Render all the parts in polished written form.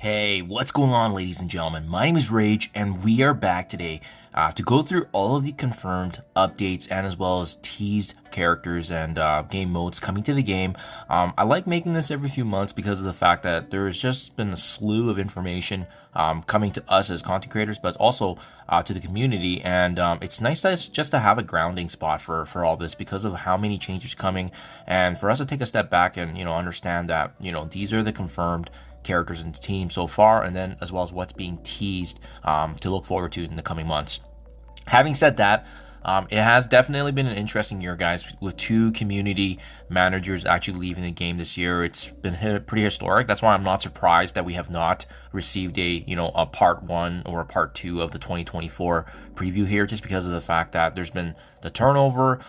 Hey, what's going on, ladies and gentlemen? My name is Rayge, and we are back today to go through all of the confirmed updates and as well as teased characters and game modes coming to the game. I like making this every few months because of the fact that there's just been a slew of information coming to us as content creators, but also to the community. And it's nice that it's just to have a grounding spot for all this because of how many changes coming, and for us to take a step back and understand that these are the confirmed characters in the team so far, and then as well as what's being teased to look forward to in the coming months. Having said that, it has definitely been an interesting year, guys, with 2 community managers actually leaving the game this year. It's been pretty historic. That's why I'm not surprised that we have not received a part 1 or a part 2 of the 2024 preview here, just because of the fact that there's been the turnover.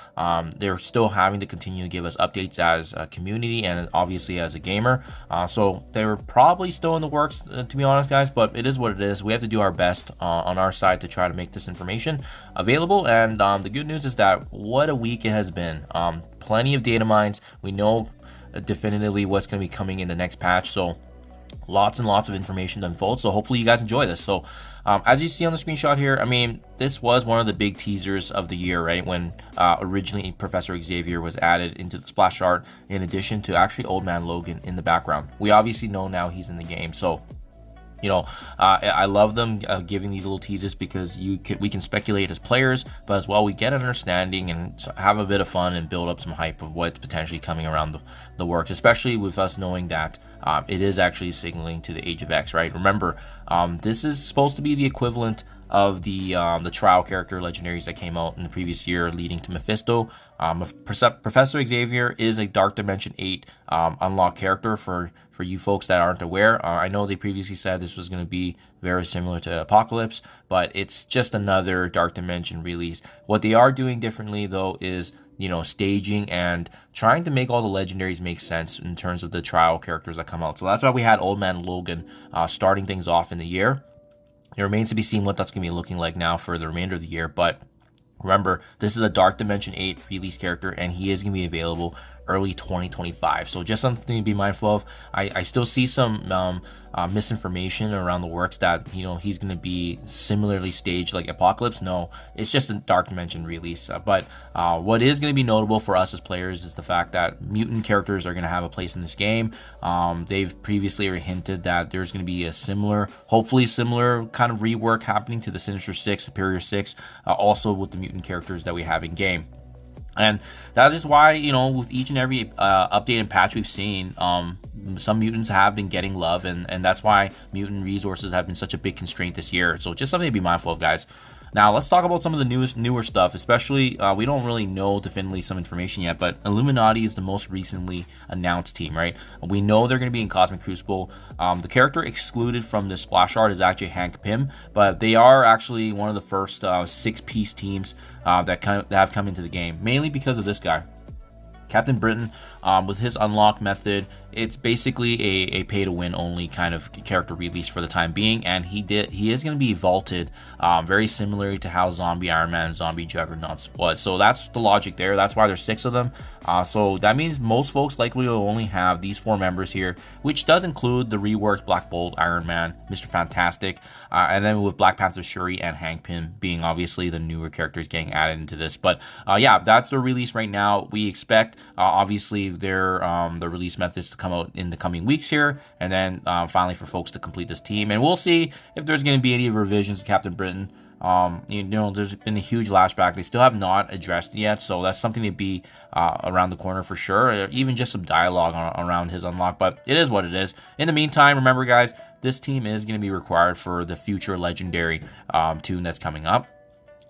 They're still having to continue to give us updates as a community and obviously as a gamer. So they're probably still in the works, to be honest, guys, but it is what it is. We have to do our best on our side to try to make this information available. And the good news is that what a week it has been. Plenty of data mines. We know definitively what's going to be coming in the next patch. So lots and lots of information to unfold. So hopefully you guys enjoy this. So as you see on the screenshot here, I mean, this was one of the big teasers of the year, right? When originally Professor Xavier was added into the splash art, in addition to actually Old Man Logan in the background. We obviously know now he's in the game. So I love them giving these little teases because we can speculate as players, but as well we get an understanding and have a bit of fun and build up some hype of what's potentially coming around the works, especially with us knowing that it is actually signaling to the Age of X, right? Remember, this is supposed to be the equivalent of the trial character legendaries that came out in the previous year leading to Mephisto. Professor Xavier is a Dark Dimension 8 unlock character for you folks that aren't aware. I know they previously said this was going to be very similar to Apocalypse, but it's just another Dark Dimension release. What they are doing differently though is staging and trying to make all the legendaries make sense in terms of the trial characters that come out. So that's why we had Old Man Logan starting things off in the year. It remains to be seen what that's going to be looking like now for the remainder of the year. But remember, this is a Dark Dimension 8 release character, and he is going to be available early 2025. So just something to be mindful of. I still see some misinformation around the works that he's going to be similarly staged like Apocalypse. No, it's just a Dark Dimension release. But what is going to be notable for us as players is the fact that mutant characters are going to have a place in this game. They've previously hinted that there's going to be a hopefully similar kind of rework happening to the Sinister Six, Superior Six, also with the mutant characters that we have in game. And that is why, with each and every update and patch we've seen, some mutants have been getting love, and that's why mutant resources have been such a big constraint this year. So just something to be mindful of, guys. Now, let's talk about some of the newer stuff, especially, we don't really know definitively some information yet, but Illuminati is the most recently announced team, right? We know they're going to be in Cosmic Crucible. The character excluded from this splash art is actually Hank Pym, but they are actually one of the first 6-piece teams that have come into the game, mainly because of this guy. Captain Britain, with his unlock method, it's basically a pay-to-win only kind of character release for the time being, and he is going to be vaulted very similarly to how Zombie Iron Man, Zombie Juggernauts was. So that's the logic there. That's why there's 6 of them. So that means most folks likely will only have these 4 members here, which does include the reworked Black Bolt, Iron Man, Mr. Fantastic, and then with Black Panther Shuri and Hank Pym being obviously the newer characters getting added into this. But yeah, that's the release right now. We expect obviously their the release methods to come out in the coming weeks here, and then finally for folks to complete this team, and we'll see if there's going to be any revisions to Captain Britain. There's been a huge lashback. They still have not addressed it yet, so that's something to be around the corner for sure. Even just some dialogue around his unlock, but it is what it is. In the meantime, remember, guys, this team is going to be required for the future legendary tune that's coming up.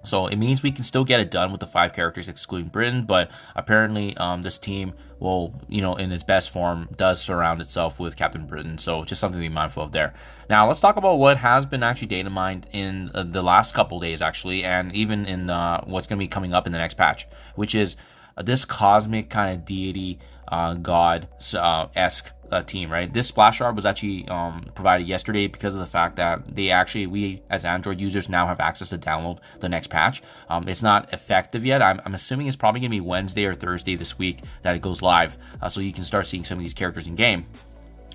So it means we can still get it done with the 5 characters excluding Britain, but apparently this team will, in its best form, does surround itself with Captain Britain. So just something to be mindful of there. Now let's talk about what has been actually data mined in the last couple days actually, and even in what's going to be coming up in the next patch, which is this cosmic kind of deity god-esque team, right? This splash art was actually provided yesterday because of the fact that we as Android users now have access to download the next patch. It's not effective yet. I'm assuming it's probably gonna be Wednesday or Thursday this week that it goes live, so you can start seeing some of these characters in game.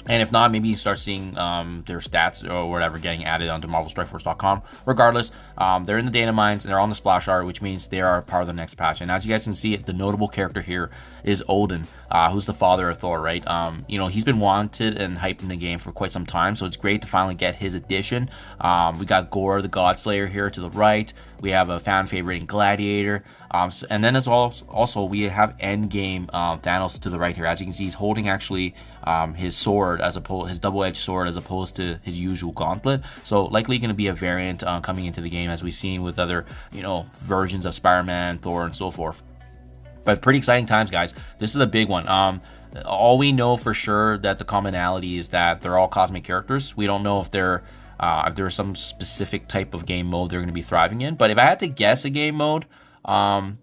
And if not, maybe you start seeing their stats or whatever getting added onto MarvelStrikeForce.com. Regardless, they're in the data mines and they're on the splash art, which means they are part of the next patch. And as you guys can see, the notable character here is Odin, who's the father of Thor, right? He's been wanted and hyped in the game for quite some time, so it's great to finally get his addition. We got Gore, the Godslayer, here to the right. We have a fan favorite in Gladiator. And then as well, also we have Endgame Thanos to the right here. As you can see, he's holding actually his sword his double-edged sword as opposed to his usual gauntlet. So likely going to be a variant coming into the game, as we've seen with other versions of Spider-Man, Thor, and so forth. But pretty exciting times, guys. This is a big one. All we know for sure that the commonality is that they're all cosmic characters. We don't know if there's some specific type of game mode they're going to be thriving in. But if I had to guess a game mode, and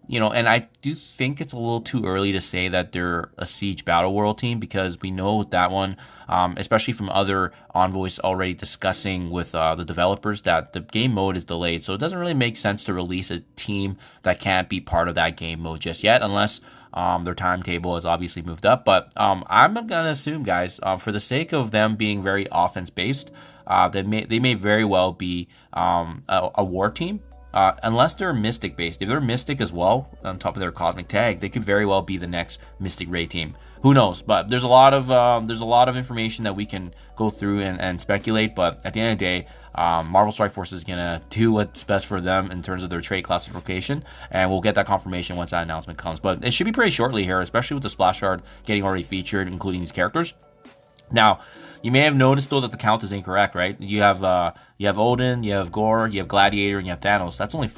I do think it's a little too early to say that they're a Siege Battle World team, because we know that one, especially from other envoys already discussing with the developers, that the game mode is delayed. So it doesn't really make sense to release a team that can't be part of that game mode just yet, unless their timetable has obviously moved up. But I'm going to assume, guys, for the sake of them being very offense-based, they may very well be a war team. Unless they're Mystic based. If they're Mystic as well, on top of their Cosmic tag, they could very well be the next Mystic Ray team. Who knows? But there's a lot of information that we can go through and speculate. But at the end of the day, Marvel Strike Force is gonna do what's best for them in terms of their trade classification, and we'll get that confirmation once that announcement comes. But it should be pretty shortly here, especially with the splash art getting already featured, including these characters. Now, you may have noticed though that the count is incorrect, right? You have Odin, you have Gore, you have Gladiator, and you have Thanos. That's only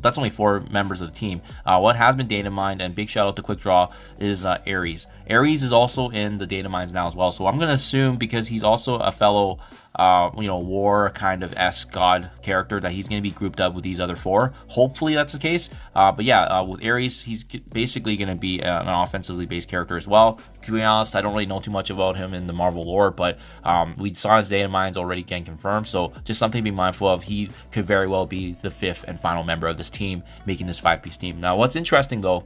that's only 4 members of the team. What has been data mined, and big shout out to Quick Draw, is Ares. Ares is also in the data mines now as well. So I'm gonna assume, because he's also a fellow war kind of esque god character, that he's going to be grouped up with these other 4. Hopefully that's the case. But yeah, with Ares, he's basically going to be an offensively based character as well. To be honest, I don't really know too much about him in the Marvel lore, but we saw his data mines already getting confirmed. So just something to be mindful of. He could very well be the 5th and final member of this team, making this 5-piece team. Now, what's interesting though,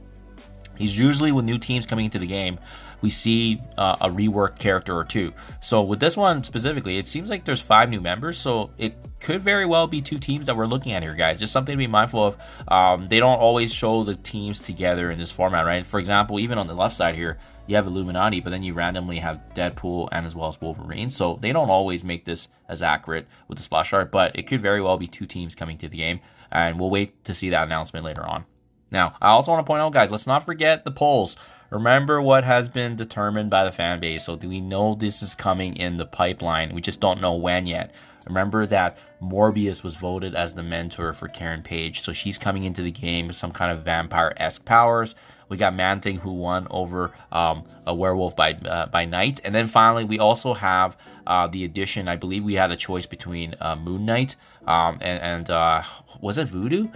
he's usually, with new teams coming into the game, we see a reworked character or 2. So with this one specifically, it seems like there's 5 new members. So it could very well be 2 teams that we're looking at here, guys. Just something to be mindful of. They don't always show the teams together in this format, right? For example, even on the left side here, you have Illuminati, but then you randomly have Deadpool and as well as Wolverine. So they don't always make this as accurate with the splash art, but it could very well be 2 teams coming to the game. And we'll wait to see that announcement later on. Now, I also want to point out, guys, let's not forget the polls. Remember what has been determined by the fan base. So do we know this is coming in the pipeline? We just don't know when yet. Remember that Morbius was voted as the mentor for Karen Page. So she's coming into the game with some kind of vampire-esque powers. We got Man-Thing, who won over a werewolf by night. And then finally, we also have the addition. I believe we had a choice between Moon Knight and was it Voodoo?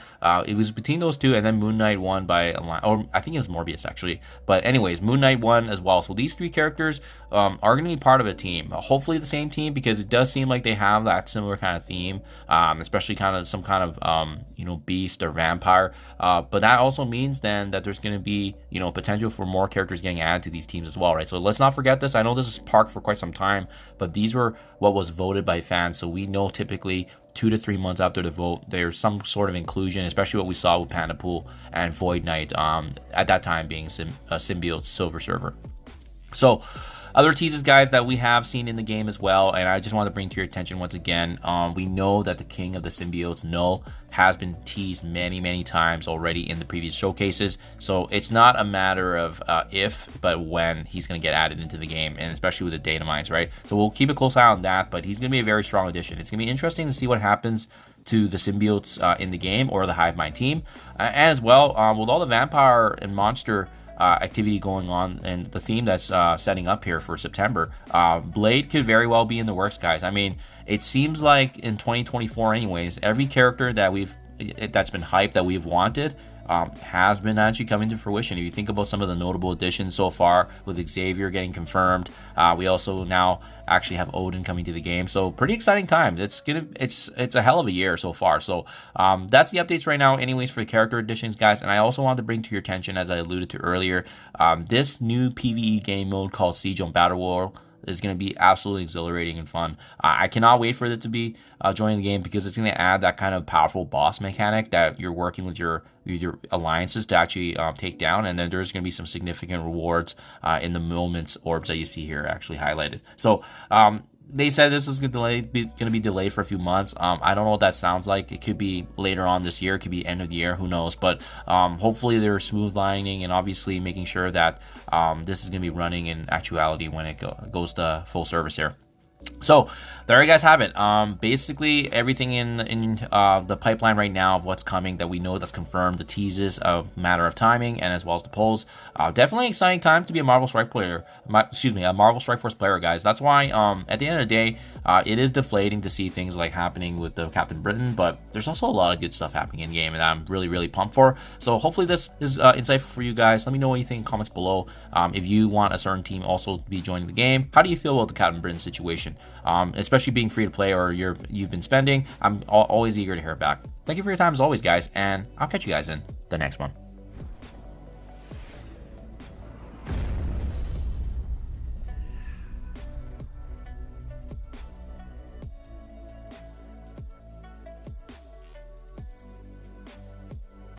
It was between those 2, and then Moon Knight won by a line. Or I think it was Morbius, actually. But anyways, Moon Knight won as well. So these 3 characters are going to be part of a team. Hopefully the same team, because it does seem like they have that similar kind of theme, especially kind of some kind of beast or vampire. But that also means then that there's going to be potential for more characters getting added to these teams as well, right? So let's not forget this. I know this is parked for quite some time, but these were what was voted by fans. So we know typically 2 to 3 months after the vote, there's some sort of inclusion, especially what we saw with Panda Pool and Void Knight, at that time being Symbiote's Silver Server. So other teases, guys, that we have seen in the game as well, and I just want to bring to your attention once again, we know that the King of the Symbiotes, Null, has been teased many times already in the previous showcases. So it's not a matter of if, but when he's going to get added into the game, and especially with the data mines, right? So we'll keep a close eye on that, but he's going to be a very strong addition. It's going to be interesting to see what happens to the symbiotes in the game, or the Hive Mind team. And as well, with all the vampire and monster activity going on, and the theme that's setting up here for September, Blade could very well be in the works, guys. I mean, it seems like in 2024 anyways, every character that's been hyped, that we've wanted, has been actually coming to fruition. If you think about some of the notable additions so far, with Xavier getting confirmed, we also now actually have Odin coming to the game. So pretty exciting time. It's a hell of a year so far. So that's the updates right now anyways for the character additions, guys. And I also wanted to bring to your attention, as I alluded to earlier, this new PvE game mode called Siege on Battle World. is going to be absolutely exhilarating and fun. I cannot wait for it to be joining the game, because it's going to add that kind of powerful boss mechanic that you're working with your alliances to actually take down, and then there's going to be some significant rewards in the moments orbs that you see here actually highlighted. So they said this was going to be delayed for a few months. I don't know what that sounds like. It could be later on this year. It could be end of the year. Who knows? But hopefully they're smooth lining and obviously making sure that this is going to be running in actuality when it goes to full service here. So there you guys have it. Basically everything in the pipeline right now of what's coming that we know that's confirmed. The teases, a matter of timing, and as well as the polls. Definitely an exciting time to be a Marvel Strike player. A Marvel Strike Force player, guys. That's why at the end of the day, it is deflating to see things like happening with the Captain Britain, but there's also a lot of good stuff happening in game, and I'm really pumped for. So hopefully this is insightful for you guys. Let me know what you think in comments below. If you want a certain team also to be joining the game, how do you feel about the Captain Britain situation? Especially being free to play, or you've been spending. I'm always eager to hear back. Thank you for your time as always, guys, and I'll catch you guys in the next one.